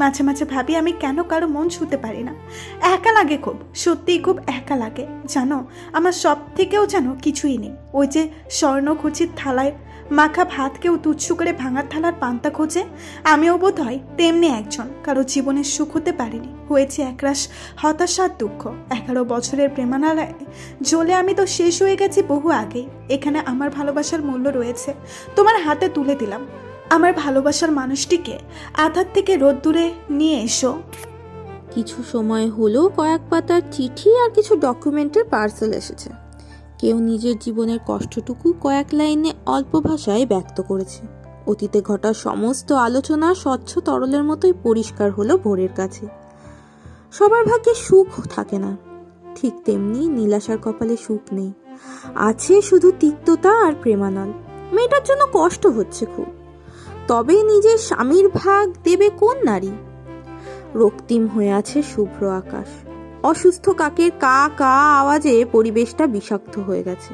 মাঝে মাঝে ভাবি আমি কেন কারো মন ছুঁতে পারি না। একা লাগে খুব, সত্যিই খুব একা লাগে জানো। আমার সব থেকেও যেন কিছুই নেই। ওই যে স্বর্ণখচিত থালায় মাখা ভাত কেউ তুচ্ছ করে ভাঙার থালার পান্তা খোঁজে, আমিও বোধ হয় তেমনি একজন। কারো জীবনের সুখ হতে পারিনি, হয়েছে একরাশ হতাশার দুঃখ। 11 বছরের প্রেমানালায় জ্বলে আমি তো শেষ হয়ে গেছি বহু আগেই। এখানে আমার ভালোবাসার মূল্য রয়েছে, তোমার হাতে তুলে দিলাম। আমার ভালোবাসার মানুষটিকে আধার থেকে রোদ্দুরে নিয়ে এসো। কিছু সময় হলো কয়েক পাতার চিঠি আর কিছু ডকুমেন্টের পার্সেল এসেছে। কেউ নিজের জীবনের কষ্টটুকু কয়েক লাইনে অল্প ভাষায় ব্যক্ত করেছে। অতীতে ঘটা সমস্ত আলোচনা স্বচ্ছ তরলের মতোই পরিষ্কার হলো ভোরের কাছে। সবার ভাগ্যে সুখ থাকে না, ঠিক তেমনি নীলাশার কপালে সুখ নেই, আছে শুধু তিক্ততা আর প্রেমানল। মেয়েটার জন্য কষ্ট হচ্ছে খুব, তবে নিজের স্বামীর ভাগ দেবে কোন নারী? রক্তিম হয়ে আছে শুভ্র আকাশ, অসুস্থ কাকের কা কা আওয়াজে পরিবেশটা বিষাক্ত হয়ে গেছে।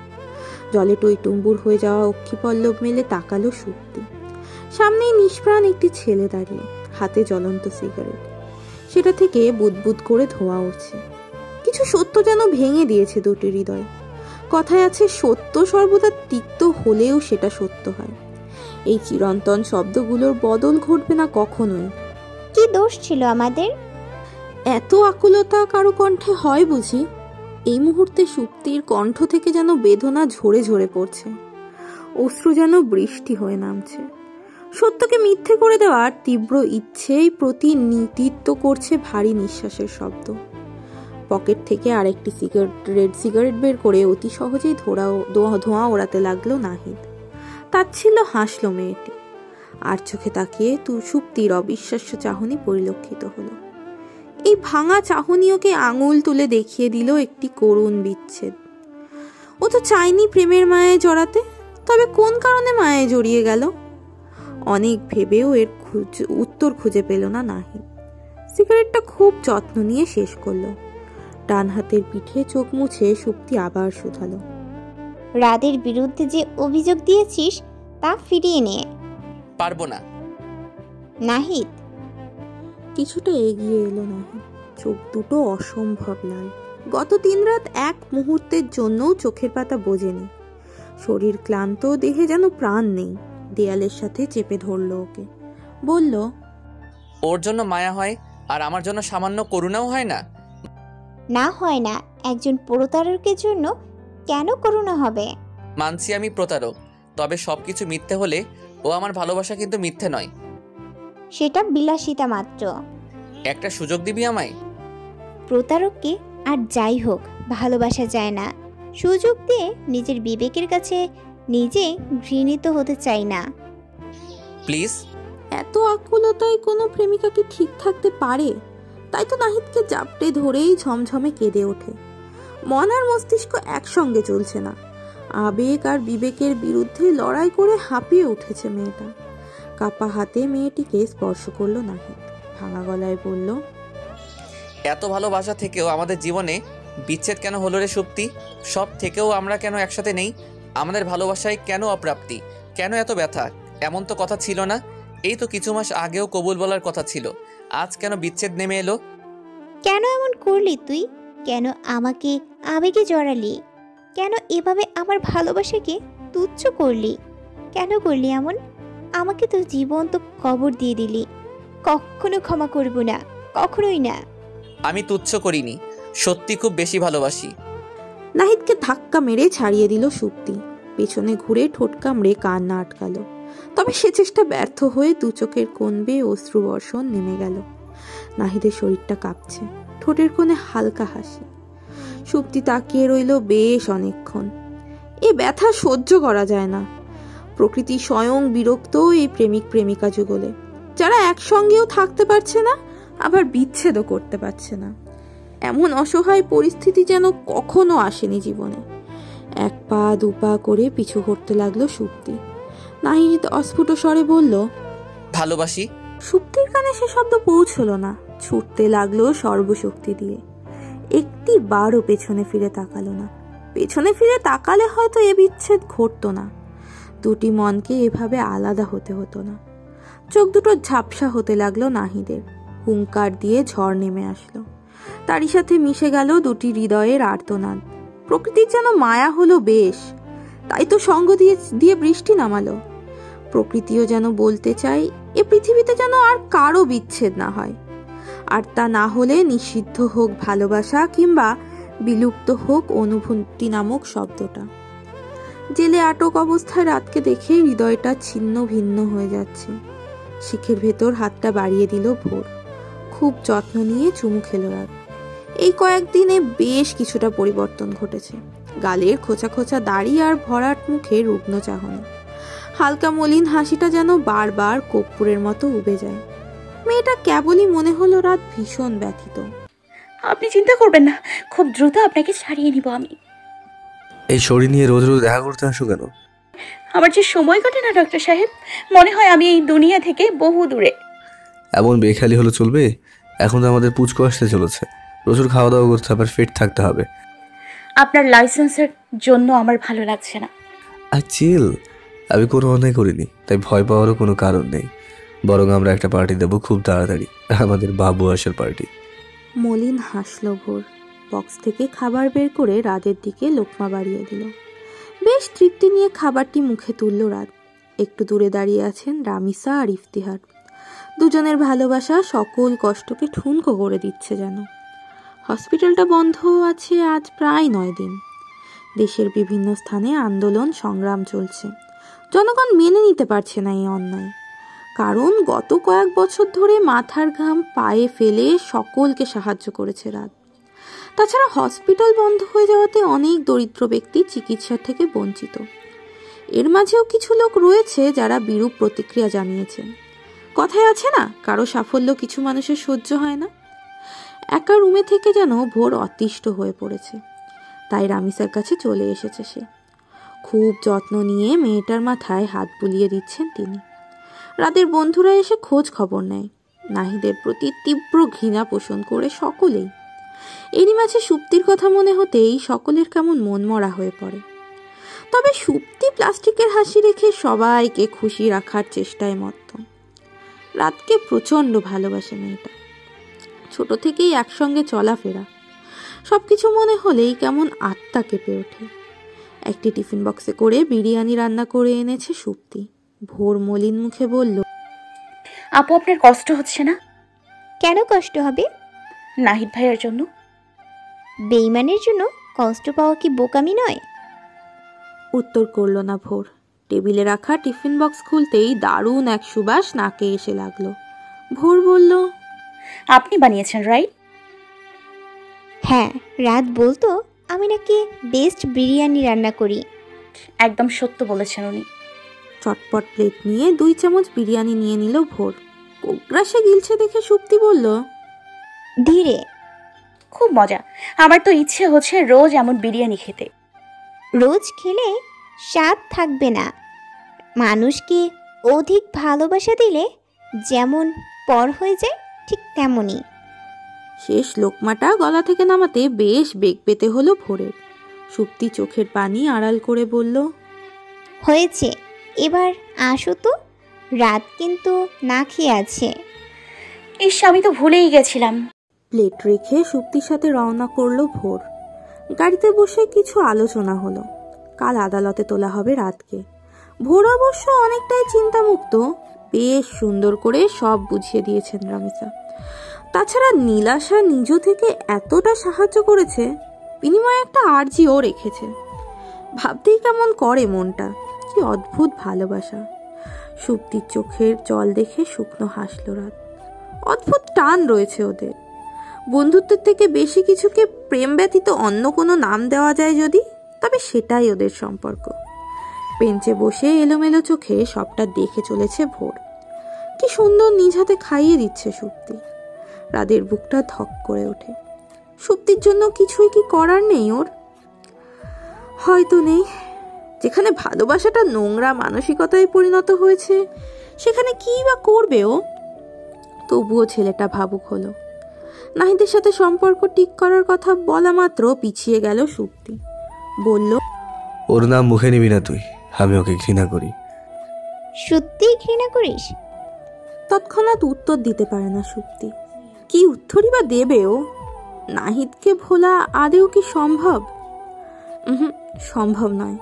জলে টইটুম্বুর হয়ে যাওয়া অক্ষিপল্লব মেলে তাকালো সুপ্তি। সামনেই নিষ্প্রাণ একটি ছেলে দাঁড়িয়ে, হাতে জ্বলন্ত সিগারেট, সেটা থেকে বুদবুদ করে ধোঁয়া উঠছে। কিছু সত্য যেন ভেঙে দিয়েছে দুটি হৃদয়। কথায় আছে সত্য সর্বদা তিক্ত হলেও সেটা সত্য হয়। এই চিরন্তন শব্দগুলোর বদল ঘটবে না কখনোই। কি দোষ ছিল আমাদের? এত আকুলতা কারো কণ্ঠে হয় বুঝি? এই মুহূর্তে সুপ্তির কণ্ঠ থেকে যেন বেদনা ঝরে ঝরে পড়ছে, অশ্রু যেন বৃষ্টি হয়ে নামছে। সত্যকে মিথ্যে করে দেওয়ার তীব্র ইচ্ছেই প্রতি নিতিত্ব করছে ভারী নিঃশ্বাসের শব্দ। পকেট থেকে আরেকটি রেড সিগারেট বের করে অতি সহজেই ধোঁয়া ওড়াতে লাগলো নাহিদ। তাচ্ছিল্য হাসল মেয়েটি, আর চোখে তাকিয়ে সুপ্তির অবিশ্বাস্য চাহনি পরিলক্ষিত হলো। এই ভাঙা চাহনি ওকে আঙুল তুলে দেখিয়ে দিল একটি করুণ বিচ্ছেদ। ও তো চায়নি প্রেমের মায়ায় জড়াতে, তবে কোন কারণে মায়ায় জড়িয়ে গেল? অনেক ভেবেও এর উত্তর খুঁজে পেল না নাহিদ। সিগারেটটা খুব যত্ন নিয়ে শেষ করলো। ডান হাতের পিঠে চোখ মুছে সুপ্তি আবার শুধালো, রাদের বিরুদ্ধে যে অভিযোগ দিয়েছিস তা ফিরিয়ে নে। পারবো না। নাহিদ কিছুটা এগিয়ে এলো নাহিদ, চোখ দুটো অসম্ভব লাল। গত 3 রাত এক মুহূর্তের জন্যও চোখের পাতা বোঝেনি। শরীর ক্লান্ত, দেহে যেন প্রাণ নেই। দেয়ালের সাথে চেপে ধরলো ওকে, বলল, ওর জন্য মায়া হয় আর আমার জন্য সামান্য করুণাও হয় না? না হয় না, একজন প্রতারকের জন্য কেন করুণা হবে? মানছি আমি প্রতারক, তবে সবকিছু মিথ্যে হলে ও আমার ভালোবাসা কিন্তু মিথ্যে নয়। সেটা বিলাসিতা মাত্র। একটা সুযোগ দিবি আমায়? প্রতারককে আর যাই হোক ভালোবাসা যায় না। সুযোগ দিয়ে নিজের বিবেকের কাছে নিজে ঘৃণিত হতে চাই না। প্লিজ। এত আকুলতায় কোনো প্রেমিকা কি ঠিক থাকতে পারে? তাই তো নাহিদকে জাপটে ধরেই ঝমঝমে কেঁদে ওঠে। মন আর মস্তিষ্ক একসঙ্গে চলছে না। আবেগ আর বিবেকের বিরুদ্ধে লড়াই করে হাঁপিয়ে উঠেছে মেয়েটা। কাপা হাতে মেয়েটিকে স্পর্শ করলো নাহিদ, ভাঙা গলায় বলল, এত ভালোবাসা থেকেও আমাদের জীবনে বিচ্ছেদ কেন হলো রে সুপ্তি? সব থেকেও আমরা কেন একসাথে নেই? আমাদের ভালোবাসায় কেন অপ্রাপ্তি? কেন এত ব্যথা? এমন তো কথা ছিল না। এই তো কিছু মাস আগেও কবুল বলার কথা ছিল, আজ কেন বিচ্ছেদ নেমে এলো? কেন এমন করলি তুই? কেন আমাকে আবেগে জড়ালি? কেন এভাবে আমার ভালোবাসাকে তুচ্ছ করলি? কেন করলি এমন? আমাকে তো জীবন্ত কবর দিয়ে দিলি। কখনো ক্ষমা করব না, কখনোই না। আমি তুচ্ছ করিনি, সত্যি খুব বেশি ভালোবাসি। নাহিদকে ধাক্কা মেরে ছাড়িয়ে দিল সুপ্তি। পেছনে ঘুরে ঠোঁট কামড়ে কান্না আটকালো, তবে সে চেষ্টা ব্যর্থ হয়ে দু চোখের কোণ বেয়ে অশ্রু বর্ষণ নেমে গেল। নাহিদের শরীরটা কাঁপছে, ঠোঁটের কোণে হালকা হাসি। সুপ্তি তাকিয়ে রইল বেশ অনেকক্ষণ। এ ব্যথা সহ্য করা যায় না। প্রকৃতি স্বয়ং বিরক্ত এই প্রেমিক প্রেমিকা যুগলে, যারা একসঙ্গেও থাকতে পারছে না আবার বিচ্ছেদও করতে পারছে না। এমন অসহায় পরিস্থিতি যেন কখনো আসেনি জীবনে। 1 পা 2 পা করে পিছু হটতে লাগলো সুপ্তি। নাহিদ অস্ফুট স্বরে বলল, ভালোবাসি। সুপ্তির কানে সে শব্দ পৌঁছলো না। ছুটতে লাগলো সর্বশক্তি দিয়ে। একটি বারও পেছনে ফিরে তাকালো না। পেছনে ফিরে তাকালে হয়তো এ বিচ্ছেদ ঘটতো না। দুটি মনকে এভাবে আলাদা হতে হতো না। চোখ দুটো ঝাপসা হতে লাগলো নাহিদের। হুঙ্কার দিয়ে ঝড় নেমে আসলো। তারই সাথে মিশে গেল দুটি হৃদয়ের আর্তনাদ। প্রকৃতির যেন মায়া হলো বেশ, তাই তো সঙ্গ দিয়ে দিয়ে বৃষ্টি নামালো। প্রকৃতিও যেন বলতে চাই এ পৃথিবীতে যেন আর কারো বিচ্ছেদ না হয়, আর তা না হলে নিষিদ্ধ হোক ভালোবাসা, কিংবা বিলুপ্ত হোক অনুভূতি নামক শব্দটা। জেলে আটক অবস্থায় রাতকে দেখে হৃদয়টা ছিন্ন ভিন্ন হয়ে যাচ্ছে। শিখের ভেতর হাতটা বাড়িয়ে দিল ভোর। খুব যত্ন নিয়ে চুমু খেলো রাত। এই কয়েকদিনে বেশ কিছুটা পরিবর্তন ঘটেছে। গালের খোঁচা খোঁচা দাড়ি আর ভরাট মুখে রুগ্ন চাহনি। হালকা মলিন হাসিটা যেন বারবার কর্পূরের মতো উবে যায়। মেয়েটা কেবলই মনে হলো রাত ভীষণ ব্যথিত। আপনি চিন্তা করবেন না, খুব দ্রুত আপনাকে ছাড়িয়ে নিব আমি। এই শরীর নিয়ে রোজ রোজ দেখা করতে আসো কেন? আমার যে সময় কাটে না ডক্টর সাহেব, মনে হয় আমি এই দুনিয়া থেকে বহু দূরে। এমন বেখালি হলে চলবে? এখন তো আমাদের পুচকো আসতে চলেছে, প্রচুর খাওয়া দাওয়া করতে হবে, ফিট থাকতে হবে। আপনার লাইসেন্সের জন্য আমার ভালো লাগছে না। আর চিল, আমি কোনো অন্যায় করিনি, তাই ভয় পাওয়ারও কোনো কারণ নেই। বরং আমরা একটা পার্টি দেবো খুব তাড়াতাড়ি, আমাদের বাবু আসার পার্টি। মলিন হাসলো ভোর। বক্স থেকে খাবার বের করে রাতের দিকে লোকমা বাড়িয়ে দিল। বেশ তৃপ্তি নিয়ে খাবারটি মুখে তুলল রাত। একটু দূরে দাঁড়িয়ে আছেন রামিসা আর ইফতিহার। দুজনের ভালোবাসা সকল কষ্টকে ঠুনকো করে দিচ্ছে যেন। হসপিটালটা বন্ধ আছে আজ প্রায় 9 দিন। দেশের বিভিন্ন স্থানে আন্দোলন সংগ্রাম চলছে। জনগণ মেনে নিতে পারছে না এই অন্যায়, কারণ গত কয়েক বছর ধরে মাথার ঘাম পায়ে ফেলে সকলকে সাহায্য করেছে রাত। তাছাড়া হসপিটাল বন্ধ হয়ে যাওয়াতে অনেক দরিদ্র ব্যক্তি চিকিৎসা থেকে বঞ্চিত। এর মাঝেও কিছু লোক রয়েছে যারা বিরূপ প্রতিক্রিয়া জানিয়েছেন। কথায় আছে না, কারো সাফল্য কিছু মানুষের সহ্য হয় না। একা রুমে থেকে যেন ভোর অতিষ্ঠ হয়ে পড়েছে। তাই রামিসার কাছে চলে এসেছে সে। খুব যত্ন নিয়ে মেয়েটার মাথায় হাত বুলিয়ে দিচ্ছেন তিনি। রাতের বন্ধুরা এসে খোঁজ খবর নেয়। নাহিদের প্রতি তীব্র ঘৃণা পোষণ করে সকলেই। এরই মাঝে সুপ্তির কথা মনে হতেই সকলের কেমন মনমরা হয়ে পড়ে। তবে সুপ্তি প্লাস্টিকের হাসি রেখে সবাইকে খুশি রাখার চেষ্টায় মত্ত। রাতকে প্রচণ্ড ভালোবাসে মেয়েটা। ছোট থেকেই একসঙ্গে চলাফেরা, সবকিছু মনে হলেই কেমন আত্মা কেঁপে ওঠে। একটি টিফিন বক্সে করে বিরিয়ানি রান্না করে এনেছে সুপ্তি। ভোর মলিন মুখে বলল, আপু আপনার কষ্ট হচ্ছে না? কেন কষ্ট হবে? নাহিদ ভাইয়ের জন্য। বেইমানের জন্য কষ্ট পাওয়া কি বোকামি নয়? উত্তর করল না ভোর। টেবিলে রাখা টিফিন বক্স খুলতেই দারুণ এক সুবাস নাকে এসে লাগলো। ভোর বলল, আপনি বানিয়েছেন রাইট? হ্যাঁ, রাত বলতো আমি নাকি বেস্ট বিরিয়ানি রান্না করি। একদম সত্য বলেছেন উনি। চটপট প্লেট নিয়ে 2 চামচ বিরিয়ানি নিয়ে নিল ভোর। কোগ্রাসে গিলছে দেখে সুপ্তি বলল, ধীরে। খুব মজা। আমার তো ইচ্ছে হচ্ছে রোজ এমন বিরিয়ানি খেতে। রোজ খেলে স্বাদ থাকবে না। মানুষকে অধিক ভালোবাসা দিলে যেমন পর হয়ে যায়, ঠিক তেমনই। শেষ লোকমাটা গলা থেকে নামাতে বেশ বেগ পেতে হলো ভোরের। সুপ্তি চোখের পানি আড়াল করে বলল, হয়েছে, এবার আসো তো। রাত কিন্তু না খেয়ে আছে। ইস, আমি তো ভুলেই গেছিলাম। প্লেট রেখে সুপ্তির সাথে রওনা করলো ভোর। গাড়িতে বসে কিছু আলোচনা হলো। কাল আদালতে তোলা হবে রাতকে। ভোর অবশ্য অনেকটাই চিন্তামুক্ত। বেশ সুন্দর করে সব বুঝিয়ে দিয়েছেন রামিসা। তাছাড়া নীলাশা নিজ থেকে এতটা সাহায্য করেছে, বিনিময়ে একটা আর্জিও রেখেছে। ভাবতেই কেমন করে মনটা। কি অদ্ভুত ভালোবাসা। সুপ্তির চোখের জল দেখে শুকনো হাসল রাত। অদ্ভুত টান রয়েছে ওদের। বন্ধুত্বের থেকে বেশি কিছুকে প্রেম ব্যতীত অন্য কোনো নাম দেওয়া যায় যদি, তবে সেটাই ওদের সম্পর্ক। বেঞ্চে বসে এলোমেলো চোখে সবটা দেখে চলেছে ভোর। কি সুন্দর নিজ হাতে খাইয়ে দিচ্ছে সুপ্তি। রাতের বুকটা ধক করে ওঠে। সুপ্তির জন্য কিছুই কি করার নেই ওর? হয়তো নেই। যেখানে ভালোবাসাটা নোংরা মানসিকতায় পরিণত হয়েছে, সেখানে কি বা করবে ও? তবুও ছেলেটা ভাবুক হলো। নাহিদের সাথে সম্পর্ক ঠিক করার কথা বলা মাত্র পিছিয়ে গেল সুপ্তি। বলল, ওর নাম মুখে নিবি না তুই, আমি ওকে ঘৃণা করি। সত্যিই ঘৃণা করিস? তৎক্ষণাৎ উত্তর দিতে পারে না সুপ্তি। কি উত্তরই বা দেবে ও? নাহিদকে ভোলা আদেও কি সম্ভব? সম্ভব নয়।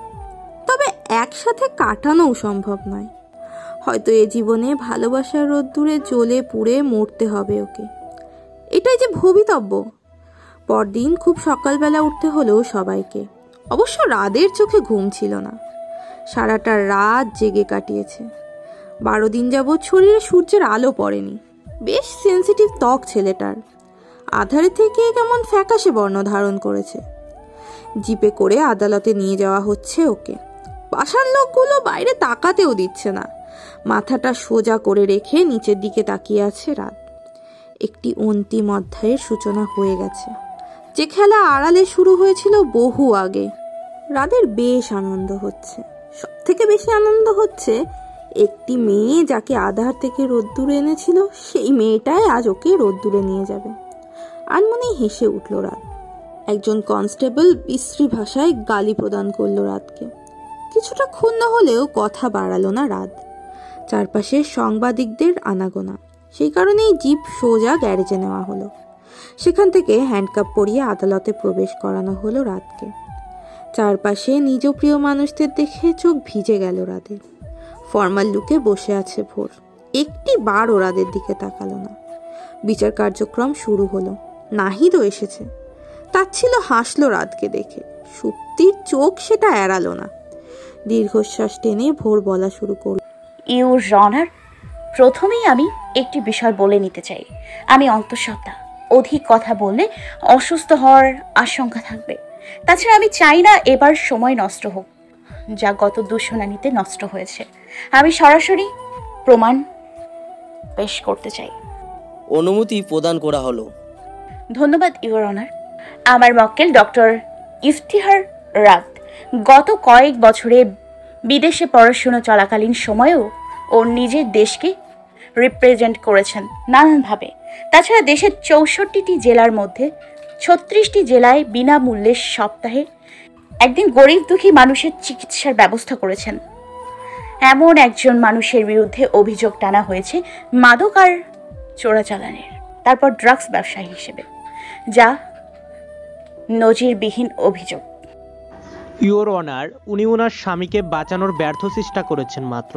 তবে একসাথে কাটানোও সম্ভব নয়। হয়তো এ জীবনে ভালোবাসার রোদ্দুরে জ্বলে পুড়ে মরতে হবে ওকে, এটাই যে ভবিতব্য। পরদিন খুব সকালবেলা উঠতে হলো সবাইকে। অবশ্য রাদের চোখে ঘুম ছিল না। সারাটা রাত জেগে কাটিয়েছে। 12 দিন যাবৎ শরীরে সূর্যের আলো পড়েনি। বেশ সেন্সিটিভ ত্বক ছেলেটার। আধারে থেকে কেমন ফ্যাকাশে বর্ণ ধারণ করেছে। জিপে করে আদালতে নিয়ে যাওয়া হচ্ছে ওকে। বাসার লোকগুলো বাইরে তাকাতেও দিচ্ছে না। মাথাটা সোজা করে রেখে নিচের দিকে তাকিয়ে আছে রাত। একটি অন্তিম অধ্যায়ের সূচনা হয়ে গেছে, যে খেলা আড়ালে শুরু হয়েছিল বহু আগে। রাদের বেশ আনন্দ হচ্ছে। সব থেকে বেশি আনন্দ হচ্ছে একটি মেয়ে যাকে আধার থেকে রোদ্দুরে এনেছিল, সেই মেয়েটাই আজ ওকে রোদ্দুরে নিয়ে যাবে। আনমনেই হেসে উঠল রাত। একজন কনস্টেবল বিশ্রী ভাষায় গালি প্রদান করলো রাতকে। কিছুটা ক্ষুণ্ণ হলেও কথা বাড়ালো না রাত। চারপাশে সাংবাদিকদের আনাগোনা, সেই কারণেই জিপ সোজা গ্যারেজে নেওয়া হলো। সেখান থেকে হ্যান্ডকাপ পরিয়ে আদালতে প্রবেশ করানো হলো রাতকে। চারপাশে নিজ প্রিয় মানুষদের দেখে চোখ ভিজে গেল রাতের। ফর্মাল লুকে বসে আছে ভোর। একটি বারও রাদের দিকে তাকালো না। বিচার কার্যক্রম শুরু হলো। নাহিদও এসেছে। তাচ্ছিল হাসলো রাতকে দেখে। সুপ্তির চোখ সেটা এড়ালো না। দীর্ঘশ্বাস টেনে ভোর বলা শুরু করল। ইউর অনার, প্রথমেই আমি একটি বিষয় বলে নিতে চাই। আমি অন্তঃসত্ত্বা। অধিক কথা বললে অসুস্থ হওয়ার আশঙ্কা থাকবে। তাছাড়া আমি চাই না এবার সময় নষ্ট হোক, যা গত 2 শুনানিতে নষ্ট হয়েছে। আমি সরাসরি প্রমাণ পেশ করতে চাই। অনুমতি প্রদান করা হলো। ধন্যবাদ ইউর অনার। আমার মক্কেল ডক্টর ইফতিহার রাত গত কয়েক বছরে বিদেশে পড়াশোনা চলাকালীন সময়েও ওর নিজের দেশকে রিপ্রেজেন্ট করেছেন নানানভাবে। তাছাড়া দেশের 64টি জেলার মধ্যে 36টি জেলায় বিনামূল্যে সপ্তাহে একদিন গরিব দুঃখী মানুষের চিকিৎসার ব্যবস্থা করেছেন। এমন একজন মানুষের বিরুদ্ধে অভিযোগ টানা হয়েছে মাদক আর চোরাচালানের, তারপর ড্রাগস ব্যবসায়ী হিসেবে, যা নজিরবিহীন অভিযোগ। ইওর অনার, উনি ওনার স্বামীকে বাঁচানোর ব্যর্থ চেষ্টা করেছেন মাত্র।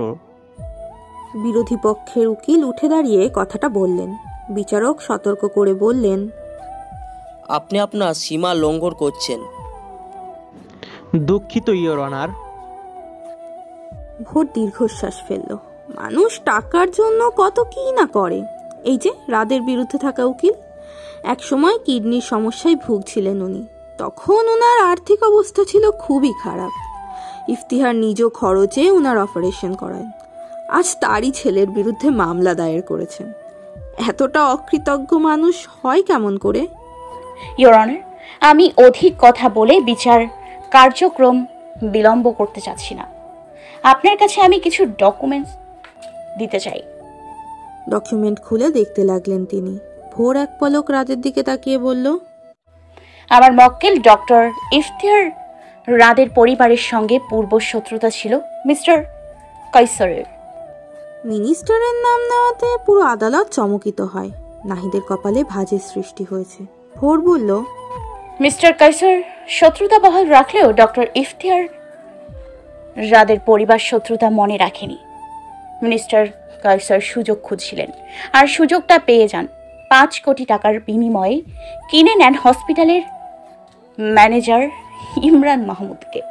বিরোধী পক্ষের উকিল উঠে দাঁড়িয়ে কথাটা বললেন। বিচারক সতর্ক করে বললেন, আপনি আপনার সীমা লঙ্ঘন করছেন। দুঃখিত ইওর অনার। ভোর দীর্ঘশ্বাস ফেলল। মানুষ টাকার জন্য কত কি না করে। এই যে রাদের বিরুদ্ধে থাকা উকিল, একসময় কিডনির সমস্যায় ভুগছিলেন উনি। তখন ওনার আর্থিক অবস্থা ছিল খুবই খারাপ। ইফতিহার নিজ খরচে ওনার অপারেশন করায়। আজ তারই ছেলের বিরুদ্ধে মামলা দায়ের করেছেন। এতটা অকৃতজ্ঞ মানুষ হয় কেমন করে? ইওর অনার, আমি অধিক কথা বলে বিচার কার্যক্রম বিলম্ব করতে চাচ্ছি না। আপনার কাছে আমি কিছু ডকুমেন্টস দিতে চাই। ডকুমেন্ট খুলে দেখতে লাগলেন তিনি। ভোর এক পলক রাতের দিকে তাকিয়ে বলল, আমার মক্কেল ডক্টর ইফতিহার রাদের পরিবারের সঙ্গে পূর্ব শত্রুতা ছিল মিস্টার কাইসারের। মিনিস্টারের নাম নেওয়াতে পুরো আদালত চমকিত হয়। নাহিদের কপালে ভাঁজের সৃষ্টি হয়েছে। ভোর বলল, মিস্টার কাইসার শত্রুতা বহাল রাখলেও ডক্টর ইফতিহার রাদের পরিবার শত্রুতা মনে রাখেনি। মিনিস্টার কাইসার সুযোগ খুঁজছিলেন, আর সুযোগটা পেয়ে যান। 5 কোটি টাকার বিনিময়ে কিনে নেন হসপিটালের ম্যানেজার ইমরান মাহমুদকে।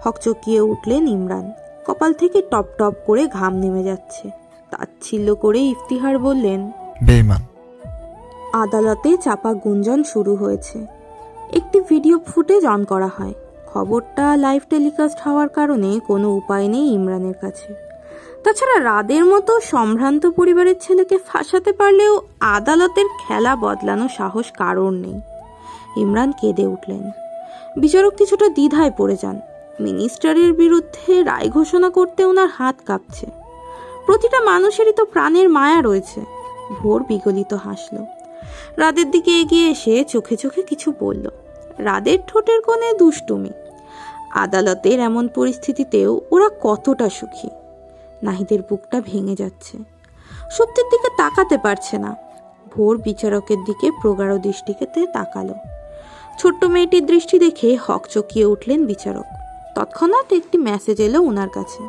হকচকিয়ে উঠলেন ইমরান। কপাল থেকে টপ টপ করে ঘাম নেমে যাচ্ছে। তাচ্ছিল্য করে ইফতিহার বললেন, বেঈমান। আদালতে চাপা গুঞ্জন শুরু হয়েছে। একটি ভিডিও ফুটেজ অন করা হয়। খবরটা লাইভ টেলিকাস্ট হওয়ার কারণে কোনো উপায় নেই ইমরানের কাছে। তাছাড়া রাদের মতো সম্ভ্রান্ত পরিবারের ছেলেকে ফাঁসাতে পারলেও আদালতের খেলা বদলানো সাহস কারোর নেই। ইমরান কেঁদে উঠলেন। বিচারক কিছুটা দ্বিধায় পড়ে যান। মিনিস্টারের বিরুদ্ধে রায় ঘোষণা করতে ওনার হাত কাঁপছে। প্রতিটা মানুষেরই তো প্রাণের মায়া রয়েছে। ভোর বিগলিত হাসল। রাদের দিকে এগিয়ে এসে চোখে চোখে কিছু বলল। রাদের ঠোঁটের কোণে দুষ্টুমি। আদালতের এমন পরিস্থিতিতেও ওরা কতটা সুখী। নাহিদের বুকটা ভেঙে যাচ্ছে। সুপ্তির দিকে তাকাতে পারছে না। ভোর বিচারকের দিকে প্রগাঢ় দৃষ্টিতে তাকালো। ছোট্ট মেয়েটির দৃষ্টি দেখে হকচকিয়ে উঠলেন বিচারক। তৎক্ষণাৎ একটি মেসেজ এলো ওনার কাছে।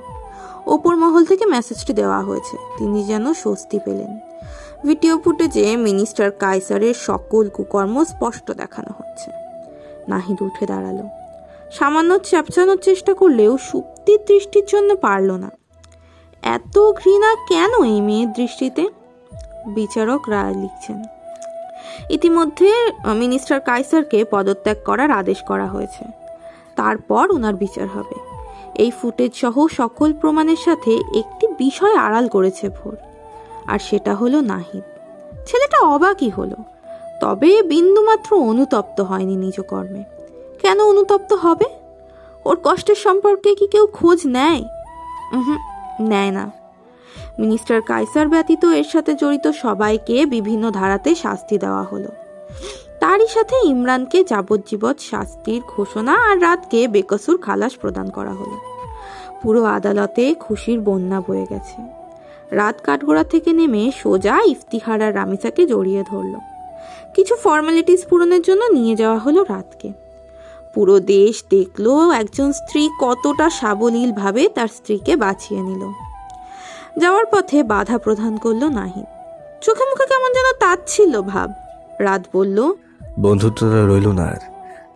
ওপর মহল থেকে মেসেজটি দেওয়া হয়েছে। তিনি যেন স্বস্তি পেলেন। ভিডিও ফুটেজে মিনিস্টার কায়সারের সকল কুকর্ম স্পষ্ট দেখানো হচ্ছে। নাহিদ উঠে দাঁড়ালো। সামান্য চাপচানোর চেষ্টা করলেও সুপ্তির দৃষ্টির জন্য পারল না। এত ঘৃণা কেন এই মেয়ের দৃষ্টিতে? বিচারক রায় লিখছেন, ইতিমধ্যে মিনিস্টার কায়সারকে পদত্যাগ করার আদেশ করা হয়েছে। তারপর ওনার বিচার হবে। এই ফুটেজ সহ সকল প্রমাণের সাথে একটি বিষয় আড়াল করেছে ভোর, আর সেটা হলো নাহিদ। ছেলেটা অবাকই হলো, তবে বিন্দুমাত্র অনুতপ্ত হয়নি নিজ কর্মে। কেন অনুতপ্ত হবে? ওর কষ্টের সম্পর্কে কি কেউ খোঁজ নেয়? নেয় না। মিনিস্টার কায়সার ব্যতীত এর সাথে জড়িত সবাইকে বিভিন্ন ধারাতে শাস্তি দেওয়া হলো। তারই সাথে ইমরানকে যাবজ্জীবন শাস্তির ঘোষণা আর রাতকে বেকসুর খালাস প্রদান করা হলো। পুরো আদালতে খুশির বন্যা বয়ে গেছে। রাত কাঠগড়া থেকে নেমে সোজা ইফতিহার আর রামিসাকে জড়িয়ে ধরল। কিছু ফর্মালিটিস পূরণের জন্য নিয়ে যাওয়া হলো রাতকে। পুরো দেশ দেখলো একজন স্ত্রী কতটা সাবলীলভাবে তার স্ত্রীকে বাঁচিয়ে নিল। যাওয়ার পথে বাধা প্রদান করলো নাহিদ। চোখে মুখে কেমন যেন তাচ্ছিল্য ভাব। রাত বলল, বন্ধুত্বটা রইল না আর।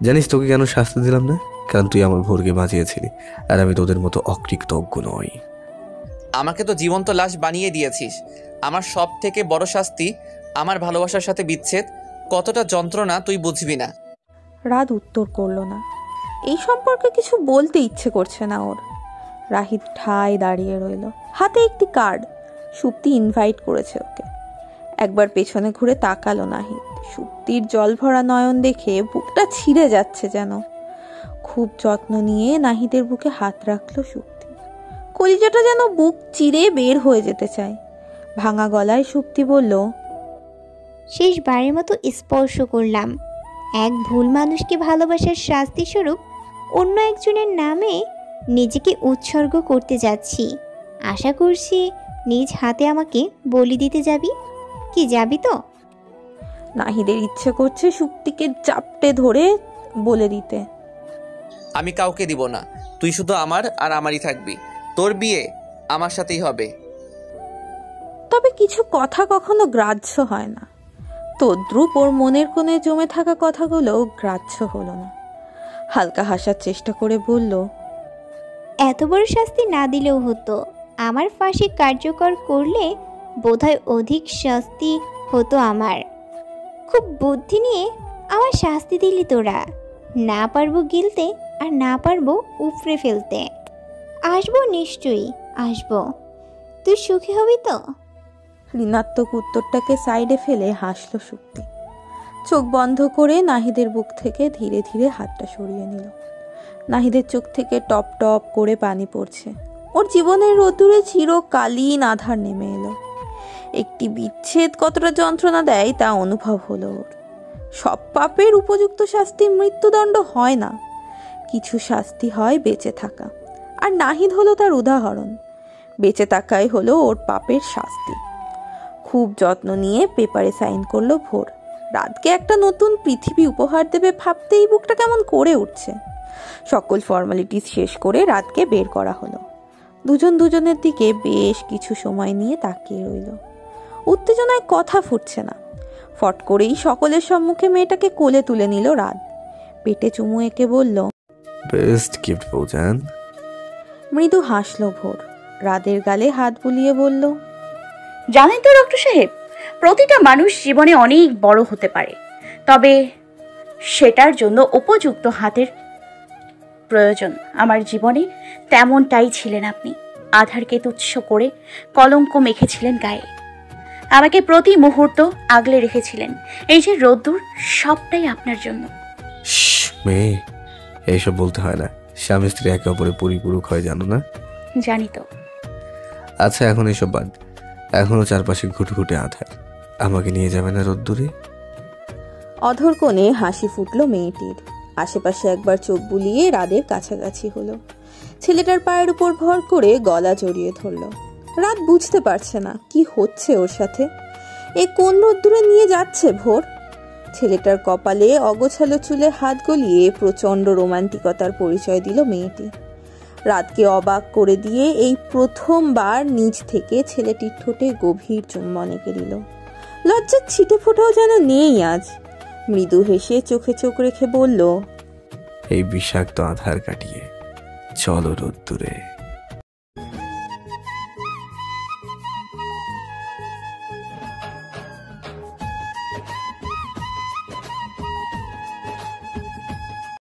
জানিস তোকে কেন শাস্তি দিলাম না? কারণ তুই আমার ভোরকে বাঁচিয়েছিলি, আর আমি তোদের মতো অকৃতজ্ঞ নই। আমাকে তো জীবন্ত লাশ বানিয়ে দিয়েছিস। আমার সব থেকে বড় শাস্তি আমার ভালোবাসার সাথে বিচ্ছেদ। কতটা যন্ত্রণা তুই বুঝবি না। রাত উত্তর করল না। এই সম্পর্কে কিছু বলতে ইচ্ছে করছে না ওর। রাহিদ ঠায় দাঁড়িয়ে রইল, হাতে একটি কার্ড। সুপ্তি ইনভাইট করেছে ওকে। একবার পেছনে ঘুরে তাকালো নাহিদ। সুপ্তির জল ভরা নয়ন দেখে বুকটা ছিঁড়ে যাচ্ছে যেন। খুব যত্ন নিয়ে নাহিদের বুকে হাত রাখলো সুপ্তি। কলিজাটা যেন বুক চিরে বের হয়ে যেতে চায়। ভাঙা গলায় সুপ্তি বলল, শেষবারের মতো স্পর্শ করলাম। এক ভুল মানুষকে ভালোবাসার শাস্তি স্বরূপ অন্য একজনের নামে নিজেকে উৎসর্গ করতে যাচ্ছি। আশা করছি নিজ হাতে আমাকে বলি দিতে যাবি। কি যাবি তো? নাহিদের ইচ্ছে করছে সুপ্তিকে চাপটে ধরে বলে দিতে, আমি কাউকে দিব না। তুই শুধু আমার আর আমারই থাকবি। তোর বিয়ে আমার সাথেই হবে। তবে কিছু কথা কখনো গ্রাহ্য হয় না। তদ্রূপ ওর মনের কোণে জমে থাকা কথাগুলো গ্রাহ্য হলো না। হালকা হাসার চেষ্টা করে বলল, এত বড় শাস্তি না দিলেও হতো। আমার ফাঁসি কার্যকর করলে বোধহয় অধিক শাস্তি হতো আমার। খুব বুদ্ধি নিয়ে আমার শাস্তি দিলি তোরা। না পারবো গিলতে, আর না পারবো উপড়ে ফেলতে। আসবো, নিশ্চয়ই আসবো। তুই সুখী হবি তো? ঋণাত্মক উত্তরটাকে সাইডে ফেলে হাসলো সুপ্তি। চোখ বন্ধ করে নাহিদের বুক থেকে ধীরে ধীরে হাতটা সরিয়ে নিল। নাহিদের চোখ থেকে টপ টপ করে পানি পড়ছে। ওর জীবনের রোদ্দুরে চিরকালীন আধার নেমে এলো। একটি বিচ্ছেদ কতটা যন্ত্রণা দেয় তা অনুভব হলো ওর। সব পাপের উপযুক্ত শাস্তি মৃত্যুদণ্ড হয় না। কিছু শাস্তি হয় বেঁচে থাকা, আর নাহিদ হলো তার উদাহরণ। বেঁচে থাকাই হলো ওর পাপের শাস্তি। খুব যত্ন নিয়ে পেপারে সাইন করলো ভোর। রাতকে একটা নতুন পৃথিবী উপহার দেবে ভাবতেই বুকটা কেমন করে উঠছে। সকল ফর্মালিটিস শেষ করে রাতকে বের করা হলো। দুজন দুজনের দিকে বেশ কিছু সময় নিয়ে তাকিয়ে রইল। উত্তেজনায় কথা ফুটছে না। ফট করেই সকলের সম্মুখে মেয়েটাকে কোলে তুলে নিল রাত। পেটে চুমু এঁকে বলল, বেস্ট গিফট বৌজান। মৃদু হাসলো ভোর। রাতের গালে হাত বুলিয়ে বলল, জানেন তো ডক্টর সাহেব, প্রতিটা মানুষ জীবনে অনেক বড় হতে পারে, তবে সেটার জন্য উপযুক্ত হাতের প্রয়োজন। আমার জীবনে তেমনটাই ছিলেন আপনি। আধারকে তুচ্ছ করে কলঙ্ক মেখেছিলেন গায়ে। আমাকে প্রতি মুহূর্ত আগলে রেখেছিলেন। এই যে রোদ্দুর, সবটাই আপনার জন্য। মেয়ে, এইসব বলতে হয় না। স্বামী স্ত্রী একে অপরের পরিপূরক হয়, জানো না? জানি তো। আচ্ছা, এখন এসব বাদ। এখনো চারপাশে ঘুটঘুটে আধার। আমাকে নিয়ে যাবে না রোদ্দুরে? অধর কোণে হাসি ফুটলো মেয়েটির। আশেপাশে একবার চোখ বুলিয়ে রাদের কাছাকাছি হলো। ছেলেটার পায়ের উপর ভর করে গলা জড়িয়ে ধরল। রাত বুঝতে পারছে না কি হচ্ছে ওর সাথে। এ কোন রোদ্দুরে নিয়ে যাচ্ছে ভোর। ছেলেটার কপালে অগোছালো চুলে হাত গলিয়ে প্রচন্ড রোমান্টিকতার পরিচয় দিল মেয়েটি। রাতকে অবাক করে দিয়ে এই প্রথমবার নিজ থেকে ছেলেটির ঠোঁটে গভীর চুম্বন এঁকে দিল। লজ্জার ছিটে ফোটাও যেন নেই আজ। মৃদু হেসে চোখে চোখ রেখে বলল, এই বিষাক্ত আধার কাটিয়ে চলো রোদ্দুরে।